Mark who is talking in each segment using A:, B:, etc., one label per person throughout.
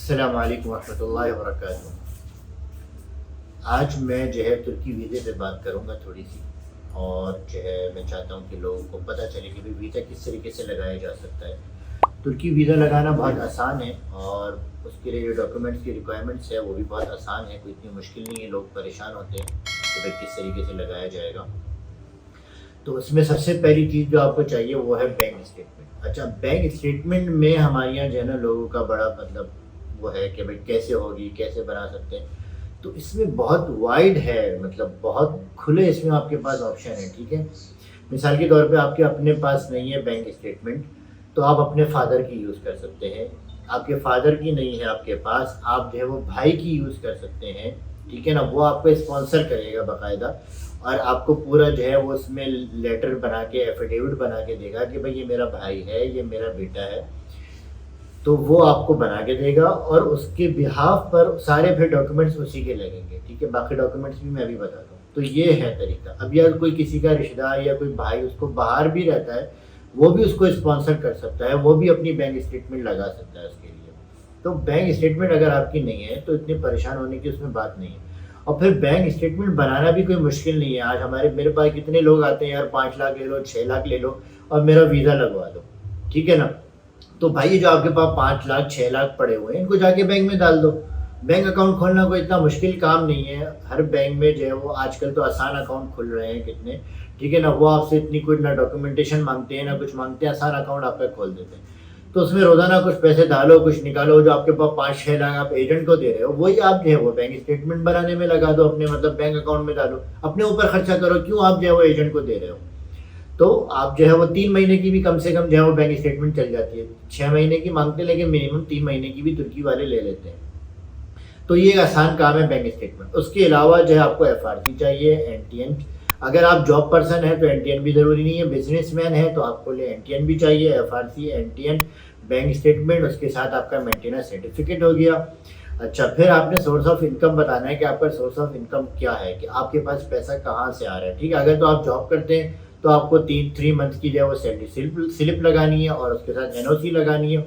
A: अस्सलामु अलैकुम वरहमतुल्लाहि वबरकातुहू। आज मैं जो है तुर्की वीज़े पे बात करूँगा थोड़ी सी। और जो है मैं चाहता हूँ कि लोगों को पता चले कि भाई वीज़ा किस तरीके से लगाया जा सकता है। तुर्की वीज़ा लगाना बहुत आसान है और उसके लिए जो डॉक्यूमेंट्स की रिक्वायरमेंट्स है वो भी बहुत आसान है, कोई इतनी मुश्किल नहीं है। लोग परेशान होते हैं कि भाई किस तरीके से लगाया जाएगा। तो उसमें सबसे पहली चीज़ जो आपको चाहिए वो है बैंक स्टेटमेंट। अच्छा, बैंक स्टेटमेंट में हमारे यहाँ जो है ना लोगों का बड़ा मतलब वो है कि भाई कैसे होगी, कैसे बना सकते हैं। तो इसमें बहुत वाइड है, मतलब बहुत खुले इसमें आपके पास ऑप्शन है। ठीक है, मिसाल के तौर पे आपके अपने पास नहीं है बैंक स्टेटमेंट तो आप अपने फादर की यूज़ कर सकते हैं। आपके फादर की नहीं है आपके पास, आप जो है वो भाई की यूज़ कर सकते हैं। ठीक है ना, वो आपको स्पॉन्सर करेगा बाकायदा और आपको पूरा जो है वो उसमें लेटर बना के एफिडेविट बना के देगा कि भाई ये मेरा भाई है, ये मेरा बेटा है। तो वो आपको बना के देगा और उसके बिहाफ पर सारे फिर डॉक्यूमेंट्स उसी के लगेंगे। ठीक है, बाकी डॉक्यूमेंट्स भी मैं अभी बताता हूँ। तो ये है तरीका। अब यार कोई किसी का रिश्तेदार या कोई भाई उसको बाहर भी रहता है, वो भी उसको स्पॉन्सर कर सकता है, वो भी अपनी बैंक स्टेटमेंट लगा सकता है उसके लिए। तो बैंक स्टेटमेंट अगर आपकी नहीं है तो इतने परेशान होने की उसमें बात नहीं है। और फिर बैंक स्टेटमेंट बनाना भी कोई मुश्किल नहीं है। आज मेरे पास कितने लोग आते हैं यार, 5 लाख ले लो, 6 लाख ले लो और मेरा वीज़ा लगवा दो। ठीक है ना, तो भाई ये जो आपके पास 5 लाख 6 लाख पड़े हुए हैं इनको जाके बैंक में डाल दो। बैंक अकाउंट खोलना कोई इतना मुश्किल काम नहीं है। हर बैंक में जो है वो आजकल तो आसान अकाउंट खुल रहे हैं कितने। ठीक है ना, वो आपसे इतनी कोई ना डॉक्यूमेंटेशन मांगते हैं ना कुछ मांगते हैं, आसान अकाउंट आपका खोल देते हैं। तो उसमें रोजाना कुछ पैसे डालो, कुछ निकालो। जो आपके पास 5-6 लाख आप एजेंट को दे रहे हो वही आप जो है वो बैंक स्टेटमेंट बनाने में लगा दो, अपने मतलब बैंक अकाउंट में डालो, अपने ऊपर खर्चा करो। क्यों आप जो है वो एजेंट को दे रहे हो? तो आप जो है वो 3 महीने की भी कम से कम जो है वो बैंक स्टेटमेंट चल जाती है। 6 महीने की मांगते हैं लेकिन मिनिमम 3 महीने की भी तुर्की वाले ले लेते हैं। तो ये एक आसान काम है बैंक स्टेटमेंट। उसके अलावा जो है आपको FRC चाहिए, NTN। अगर आप जॉब पर्सन है तो NTN भी ज़रूरी नहीं है, बिजनेसमैन है तो आपको लिए NTN भी चाहिए। FRC, NTN, बैंक स्टेटमेंट, उसके साथ आपका मेंटेनेंस सर्टिफिकेट हो गया। अच्छा, फिर आपने सोर्स ऑफ इनकम बताना है कि आपका सोर्स ऑफ इनकम क्या है, कि आपके पास पैसा कहाँ से आ रहा है। ठीक है, अगर तो आप जॉब करते हैं तो आपको 3 मंथ की जो है वो सैलरी स्लिप लगानी है और उसके साथ NOC लगानी है।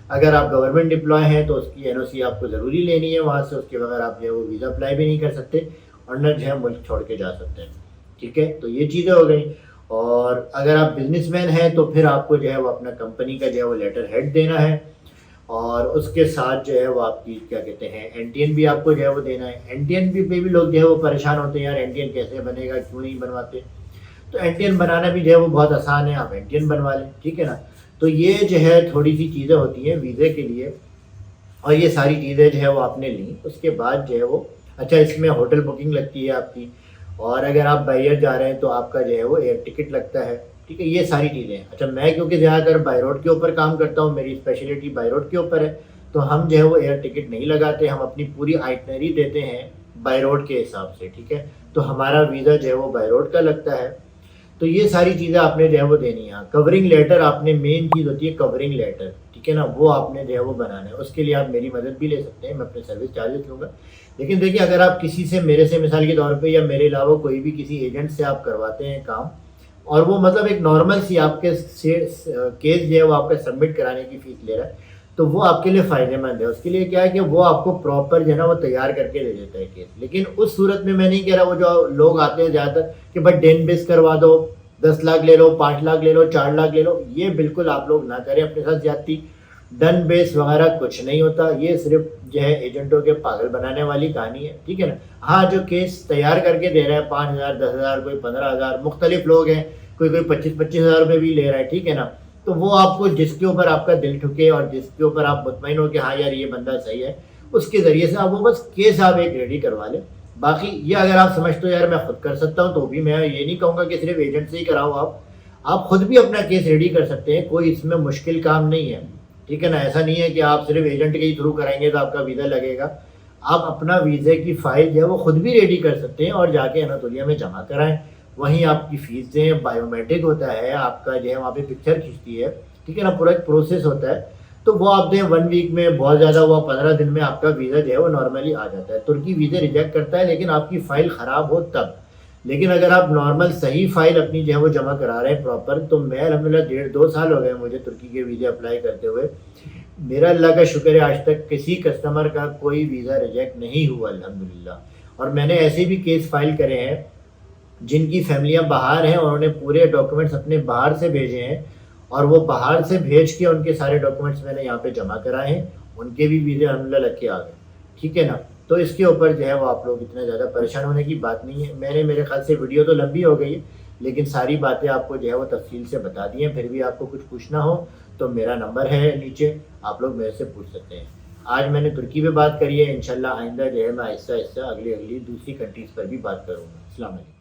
A: अगर आप गवर्नमेंट एम्प्लॉय हैं तो उसकी NOC आपको ज़रूरी लेनी है वहाँ से, उसके बगैर आप जो है वो वीज़ा अप्लाई भी नहीं कर सकते और न जो है मुल्क छोड़ के जा सकते हैं। ठीक है, तो ये चीज़ें हो गई। और अगर आप बिजनेसमैन हैं तो फिर आपको जो है वो अपना कंपनी का जो है वो लेटर हेड देना है और उसके साथ जो है वो आपकी क्या कहते हैं NTN भी आपको जो है वो देना है। NTN भी पे भी लोग जो है वो परेशान होते हैं, यार NTN कैसे बनेगा, क्यों नहीं बनवाते। तो NTN बनाना भी जो है वो बहुत आसान है, आप NTN बनवा लें। ठीक है ना, तो ये जो है थोड़ी सी चीज़ें होती हैं वीज़े के लिए और ये सारी चीज़ें जो है वो आपने ली। उसके बाद जो है वो अच्छा, इसमें होटल बुकिंग लगती है आपकी और अगर आप बाहर जा रहे हैं तो आपका जो है वो एयर टिकट लगता है। ठीक है, ये सारी चीज़ें। अच्छा, मैं क्योंकि ज़्यादातर बाई रोड के ऊपर काम करता हूँ, मेरी स्पेशलिटी बाई रोड के ऊपर है, तो हम जो है वो एयर टिकट नहीं लगाते, हम अपनी पूरी आइटनरी देते हैं बाई रोड के हिसाब से। ठीक है, तो हमारा वीज़ा जो है वो बाई रोड का लगता है। तो ये सारी चीज़ें आपने जो है वो देनी है। कवरिंग लेटर आपने, मेन चीज़ होती है कवरिंग लेटर। ठीक है ना, वो आपने जो है वो बनाना है। उसके लिए आप मेरी मदद भी ले सकते हैं, मैं अपने सर्विस चार्जेस लूँगा। लेकिन देखिए, अगर आप किसी से, मेरे से मिसाल के तौर पे या मेरे अलावा कोई भी किसी एजेंट से आप करवाते हैं काम और वो मतलब एक नॉर्मल सी आपके केस जो है वो आपका सबमिट कराने की फ़ीस ले रहा है तो वो आपके लिए फ़ायदेमंद है। उसके लिए क्या है कि वो आपको प्रॉपर जो है ना वो तैयार करके दे देता है केस। लेकिन उस सूरत में मैं नहीं कह रहा, वो जो लोग आते हैं ज़्यादातर कि भाई डेन बेस करवा दो, 10 लाख ले लो, 5 लाख ले लो, 4 लाख ले लो, ये बिल्कुल आप लोग ना करें अपने साथ ज्यादती। डन बेस वगैरह कुछ नहीं होता, ये सिर्फ जो है एजेंटों के पागल बनाने वाली कहानी है। ठीक है ना, हाँ, जो केस तैयार करके दे रहा है 5,000, 10,000, कोई 15,000, मुख्तलिफ लोग हैं, कोई 25,000 रुपये भी ले रहा है। ठीक है ना, तो वो आपको जिसके ऊपर आपका दिल ठुके और जिसके ऊपर आप मुतमईन हो कि हाँ यार ये बंदा सही है, उसके ज़रिए से आप वो बस केस आप एक रेडी करवा लें। बाकी ये अगर आप समझते हो यार मैं खुद कर सकता हूँ तो भी मैं ये नहीं कहूँगा कि सिर्फ एजेंट से ही कराओ, आप खुद भी अपना केस रेडी कर सकते हैं, कोई इसमें मुश्किल काम नहीं है। ठीक है ना, ऐसा नहीं है कि आप सिर्फ एजेंट के ही थ्रू कराएंगे तो आपका वीज़ा लगेगा। आप अपना वीज़े की फ़ाइल जो है वो खुद भी रेडी कर सकते हैं और जाके एनातोलिया में जमा कराएं, वहीं आपकी फ़ीस दें, बायोमेट्रिक होता है आपका जो है वहाँ पे पिक्चर खींचती है। ठीक है ना, पूरा एक प्रोसेस होता है, तो वो आप दें 1 वीक में, बहुत ज़्यादा हुआ 15 दिन में आपका वीज़ा जो है वो नॉर्मली आ जाता है। तुर्की वीज़े रिजेक्ट करता है लेकिन आपकी फ़ाइल ख़राब हो तब। लेकिन अगर आप नॉर्मल सही फ़ाइल अपनी जो है वो जमा करा रहे हैं प्रॉपर, तो मैं अल्हम्दुलिल्लाह 1.5-2 साल हो गए मुझे तुर्की के वीज़े अप्लाई करते हुए। मेरा अल्लाह का शुक्र है, आज तक किसी कस्टमर का कोई वीज़ा रिजेक्ट नहीं हुआ अल्हम्दुलिल्लाह। और मैंने ऐसे भी केस फाइल करे हैं जिनकी फैमिलियां बाहर हैं और उन्होंने पूरे डॉक्यूमेंट्स अपने बाहर से भेजे हैं, और वो बाहर से भेज के उनके सारे डॉक्यूमेंट्स मैंने यहाँ पे जमा कराए हैं, उनके भी वीज़े अल्हम्दुलिल्लाह लग के आ गए। ठीक है ना। तो इसके ऊपर जो है वो आप लोग इतना ज़्यादा परेशान होने की बात नहीं है। मैंने मेरे ख्याल से वीडियो तो लंबी हो गई है, लेकिन सारी बातें आपको जो है वो तफसील से बता दी हैं। फिर भी आपको कुछ पूछना हो तो मेरा नंबर है नीचे, आप लोग मेरे से पूछ सकते हैं। आज मैंने तुर्की पे बात करी है, इंशाल्लाह आइंदा जो है मैं आहिस्ता आहिस्ता अगली दूसरी कंट्रीज़ पर भी बात करूँगा। अस्सलाम वालेकुम।